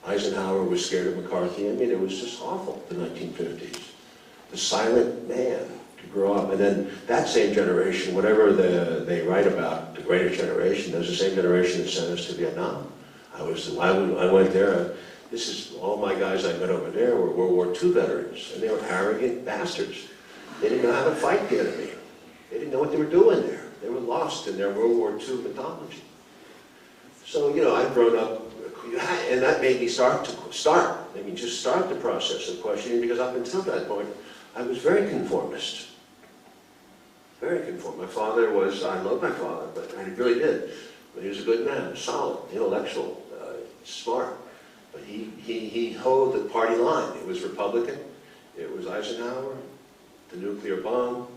Eisenhower was scared of McCarthy. I mean, it was just awful, the 1950s. The silent man to grow up. And then that same generation, whatever they write about, the greatest generation, there's the same generation that sent us to Vietnam. I went there. This is all my guys I met over there were World War II veterans, and they were arrogant bastards. They didn't know how to fight the enemy. They didn't know what they were doing there. They were lost in their World War II mythology. So, you know, I've grown up, and that made me just start the process of questioning, because up until that point, I was very conformist. Very conformist. My father was, I loved my father, but I really did. But he was a good man, solid, intellectual, smart. But he hoed the party line. It was Republican, it was Eisenhower, the nuclear bomb.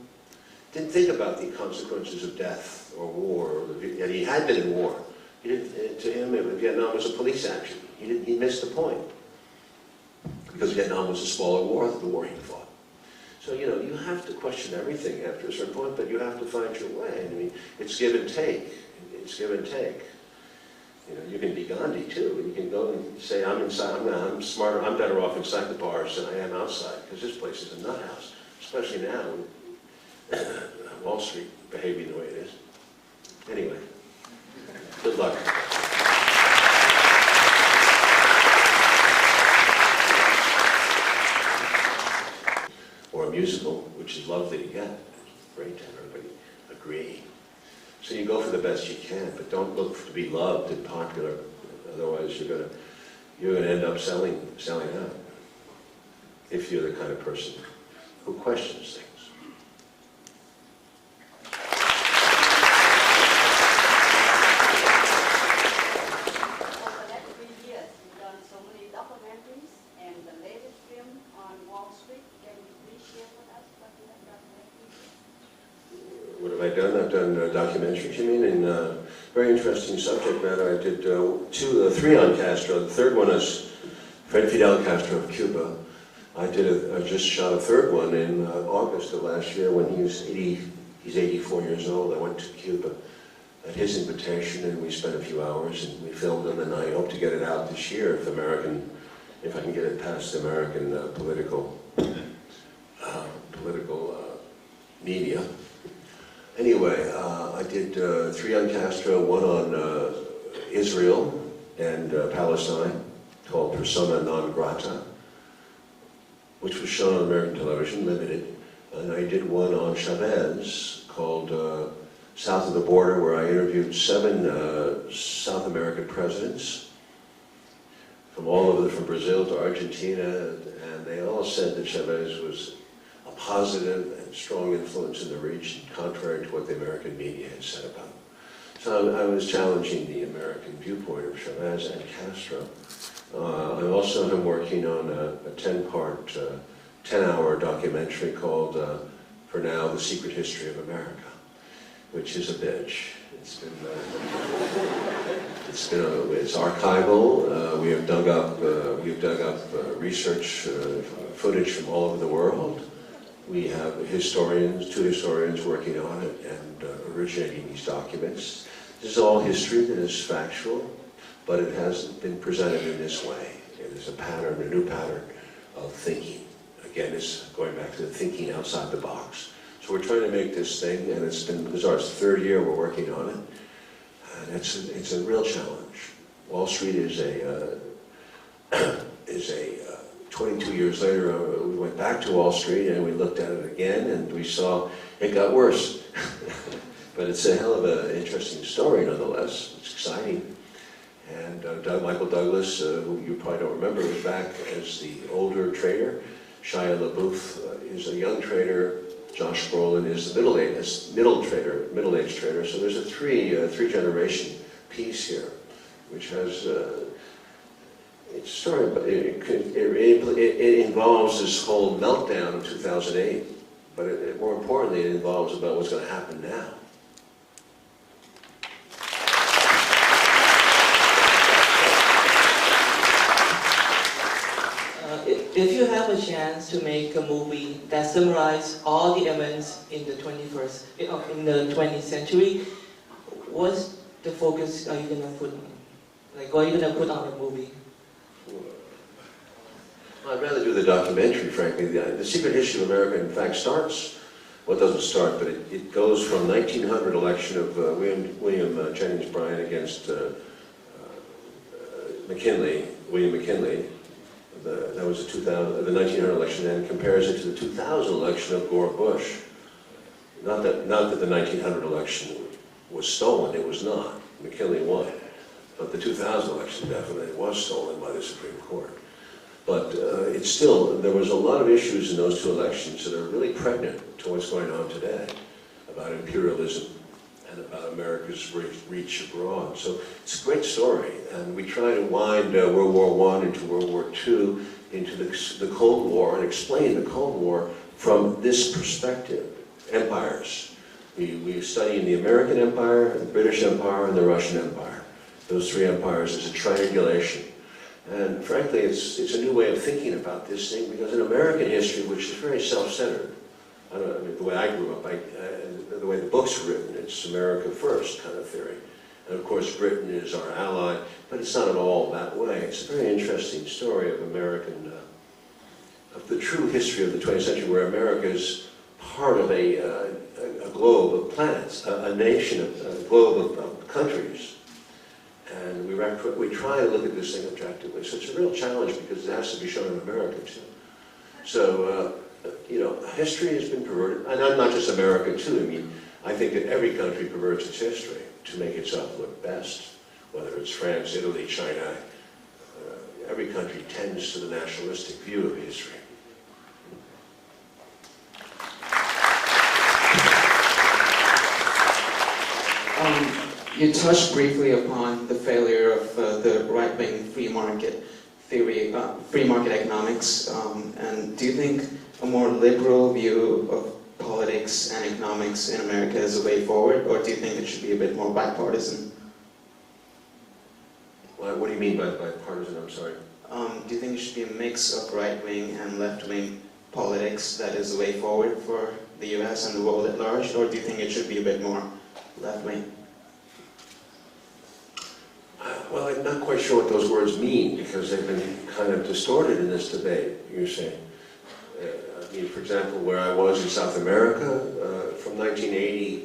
Didn't think about the consequences of death or war, and he had been in war. To him, Vietnam was a police action. He missed the point. Because Vietnam was a smaller war than the war he fought. So, you know, you have to question everything after a certain point, but you have to find your way. I mean, it's give and take. It's give and take. You know, you can be Gandhi too. You can go and say, I'm smarter, I'm better off inside the bars than I am outside, because this place is a nut house. especially now, Wall Street behaving the way it is. Anyway, good luck. Or a musical, which is lovely to get. Great to have everybody agree. So you go for the best you can, but don't look to be loved and popular. Otherwise, you're gonna end up selling out. If you're the kind of person who questions things. Over the next 3 years, you've done so many documentaries, and the latest film on Wall Street. Can you please share with us what you have done lately? What have I done? I've done documentaries, you mean, and very interesting subject matter. I did three on Castro. The third one is Fidel Castro of Cuba. I just shot a third one in August of last year when he's 84 years old. I went to Cuba at his invitation, and we spent a few hours, and we filmed him, and I hope to get it out this year if I can get it past the American political media. Anyway, I did 3 on Castro, 1 on Israel and Palestine, called Persona Non Grata, which was shown on American television, limited. And I did 1 on Chavez, called South of the Border, where I interviewed 7 South American presidents from all over, from Brazil to Argentina, and they all said that Chavez was a positive and strong influence in the region, contrary to what the American media had said about him. So I was challenging the American viewpoint of Chavez and Castro. I also am working on a 10-part, 10-hour documentary called, for now, The Secret History of America, which is a bitch. It's archival. We have dug up research footage from all over the world. We have 2 historians working on it and originating these documents. This is all history that is factual, but it hasn't been presented in this way. It is a pattern, a new pattern of thinking. Again, it's going back to the thinking outside the box. So we're trying to make this thing, and it's our 3rd year we're working on it, and it's a real challenge. Wall Street is 22 years later, we went back to Wall Street and we looked at it again, and we saw it got worse. But it's a hell of an interesting story nonetheless. It's exciting. And Michael Douglas, who you probably don't remember, was back as the older trader. Shia LaBeouf is a young trader. Josh Brolin is the middle-aged trader. So there's a three-generation piece here, which has it's story, but it involves this whole meltdown of 2008. But more importantly, it involves about what's going to happen now. If you have a chance to make a movie that summarizes all the events in the 20th century, what's the focus are you gonna put on? Like, what are you gonna put on a movie? Well, I'd rather do the documentary, frankly. The Secret History of America, in fact, starts, well, it doesn't start, but it goes from 1900 election of William Jennings Bryan against William McKinley. That was the 1900 election, and compares it to the 2000 election of Gore Bush. Not that the 1900 election was stolen, it was not. McKinley won. But the 2000 election definitely was stolen by the Supreme Court. But it's still, there was a lot of issues in those 2 elections that are really pregnant to what's going on today about imperialism and about America's reach abroad. So it's a great story, and we try to wind World War I into World War II, into the Cold War, and explain the Cold War from this perspective. Empires. We study the American Empire, the British Empire, and the Russian Empire. Those 3 empires as a triangulation. And frankly, it's a new way of thinking about this thing, because in American history, which is very self-centered, the way I grew up, the way the books are written, it's America first kind of theory. And of course, Britain is our ally, but it's not at all that way. It's a very interesting story of American of the true history of the 20th century, where America is part of a globe of planets, a nation, a globe of countries. And we try to look at this thing objectively. So it's a real challenge because it has to be shown in America too. So, you know, history has been perverted, and not just America too. I mean, I think that every country perverts its history to make itself look best, whether it's France, Italy, China. Every country tends to the nationalistic view of history. You touched briefly upon the failure of the right-wing free market theory, free market economics, and do you think a more liberal view of politics and economics in America is a way forward, or do you think it should be a bit more bipartisan? What do you mean by bipartisan? I'm sorry. Do you think it should be a mix of right-wing and left-wing politics that is the way forward for the US and the world at large, or do you think it should be a bit more left-wing? Well, I'm not quite sure what those words mean because they've been kind of distorted in this debate, you're saying. I mean, for example, where I was in South America, from 1980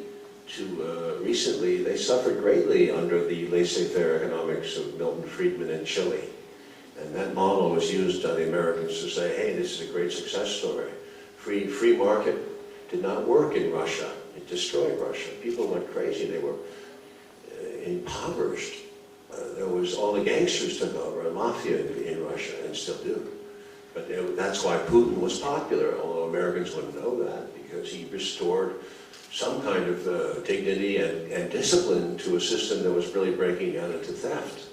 to recently, they suffered greatly under the laissez-faire economics of Milton Friedman in Chile. And that model was used by the Americans to say, hey, this is a great success story. Free market did not work in Russia. It destroyed Russia. People went crazy. They were impoverished. There was all the gangsters took over, a mafia in Russia, and still do. But that's why Putin was popular, although Americans wouldn't know that, because he restored some kind of dignity and discipline to a system that was really breaking down into theft.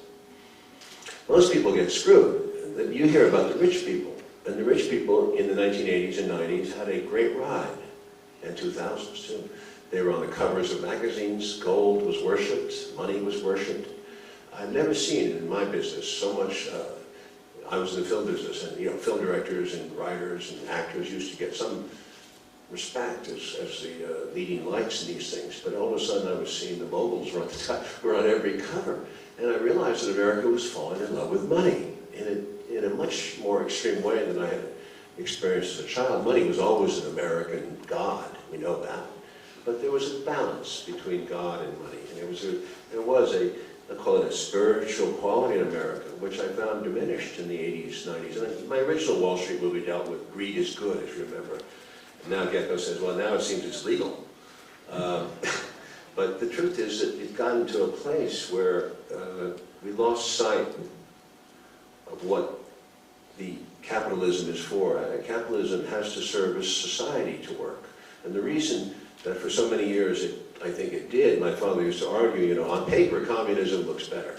Most people get screwed. You hear about the rich people, and the rich people in the 1980s and 90s had a great ride, and 2000s too. They were on the covers of magazines, gold was worshipped, money was worshipped. I've never seen in my business so much. I was in the film business, and you know, film directors and writers and actors used to get some respect as the leading lights in these things. But all of a sudden, I was seeing the moguls were on every cover, and I realized that America was falling in love with money in a much more extreme way than I had experienced as a child. Money was always an American god. We know that, but there was a balance between God and money, and there was a I call it a spiritual quality in America, which I found diminished in the 80s, 90s. And my original Wall Street movie dealt with greed is good, if you remember. And now Gecko says, well, now it seems it's legal. But the truth is that it got into a place where we lost sight of what the capitalism is for. Capitalism has to service society to work. And the reason that for so many years I think it did. My father used to argue, you know, on paper communism looks better,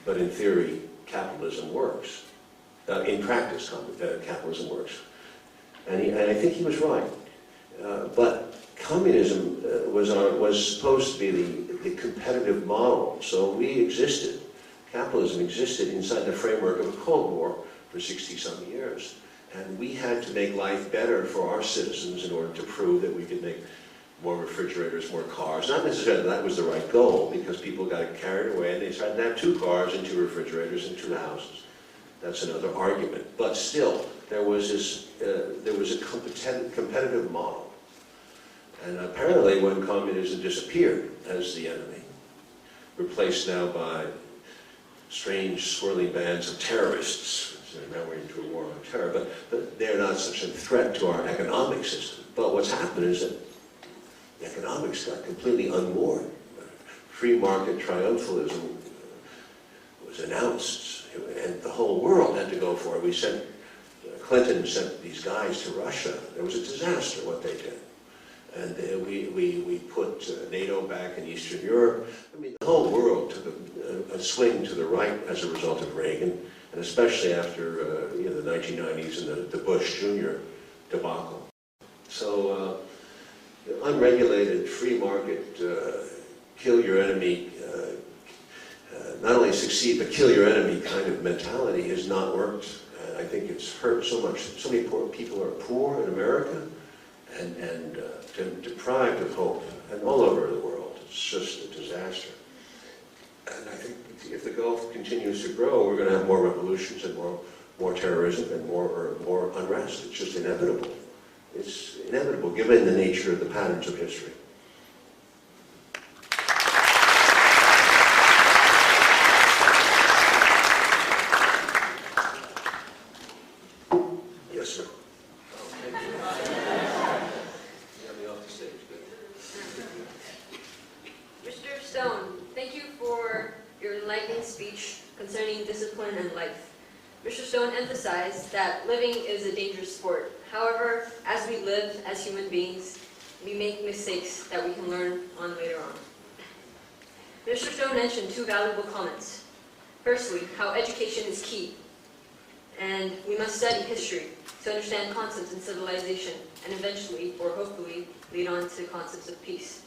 but in theory capitalism works. In practice capitalism works. And I think he was right. But communism was supposed to be the competitive model. So we existed, capitalism existed inside the framework of a Cold War for 60-some years. And we had to make life better for our citizens in order to prove that we could make more refrigerators, more cars. Not necessarily that was the right goal, because people got carried away and they started to have 2 cars and 2 refrigerators and 2 houses. That's another argument. But still, there was a competitive model. And apparently when communism disappeared as the enemy, replaced now by strange swirling bands of terrorists, so now we're into a war on terror, but they're not such a threat to our economic system. But what's happened is that the economics got completely unmoored. Free market triumphalism was announced, and the whole world had to go for it. Clinton sent these guys to Russia. It was a disaster what they did. And we put NATO back in Eastern Europe. I mean, the whole world took a swing to the right as a result of Reagan, and especially after the 1990s and the Bush Jr. debacle. So unregulated, free market, kill your enemy, not only succeed but kill your enemy kind of mentality has not worked. I think it's hurt so much. So many poor people are poor in America and deprived of hope, and all over the world. It's just a disaster. And I think if the Gulf continues to grow, we're going to have more revolutions and more more terrorism and more unrest. It's just inevitable. It's inevitable given the nature of the patterns of history. Yes, sir. Mr. Stone, thank you for your enlightening speech concerning discipline and life. Mr. Stone emphasized that living is a dangerous sport. However, as we live as human beings, we make mistakes that we can learn on later on. Mr. Stone mentioned two valuable comments. Firstly, how education is key, and we must study history to understand concepts in civilization, and eventually, or hopefully, lead on to concepts of peace.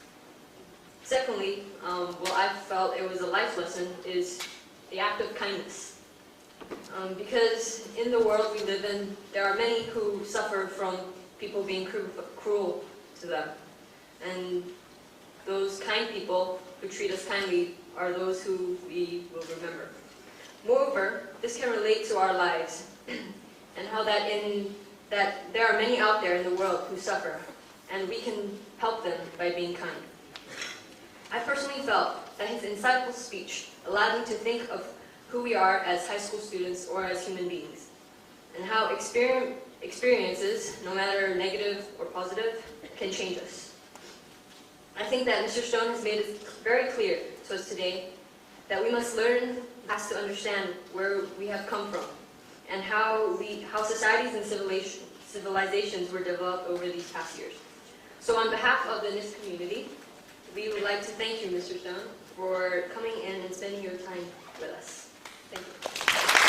Secondly, what I felt it was a life lesson is the act of kindness. Because in the world we live in, there are many who suffer from people being cruel to them. And those kind people who treat us kindly are those who we will remember. Moreover, this can relate to our lives and how that there are many out there in the world who suffer, and we can help them by being kind. I personally felt that his insightful speech allowed me to think of who we are as high school students or as human beings, and how experiences, no matter negative or positive, can change us. I think that Mr. Stone has made it very clear to us today that we must learn as to understand where we have come from, and how societies and civilizations were developed over these past years. So on behalf of the NIST community, we would like to thank you, Mr. Stone, for coming in and spending your time with us. Thank you.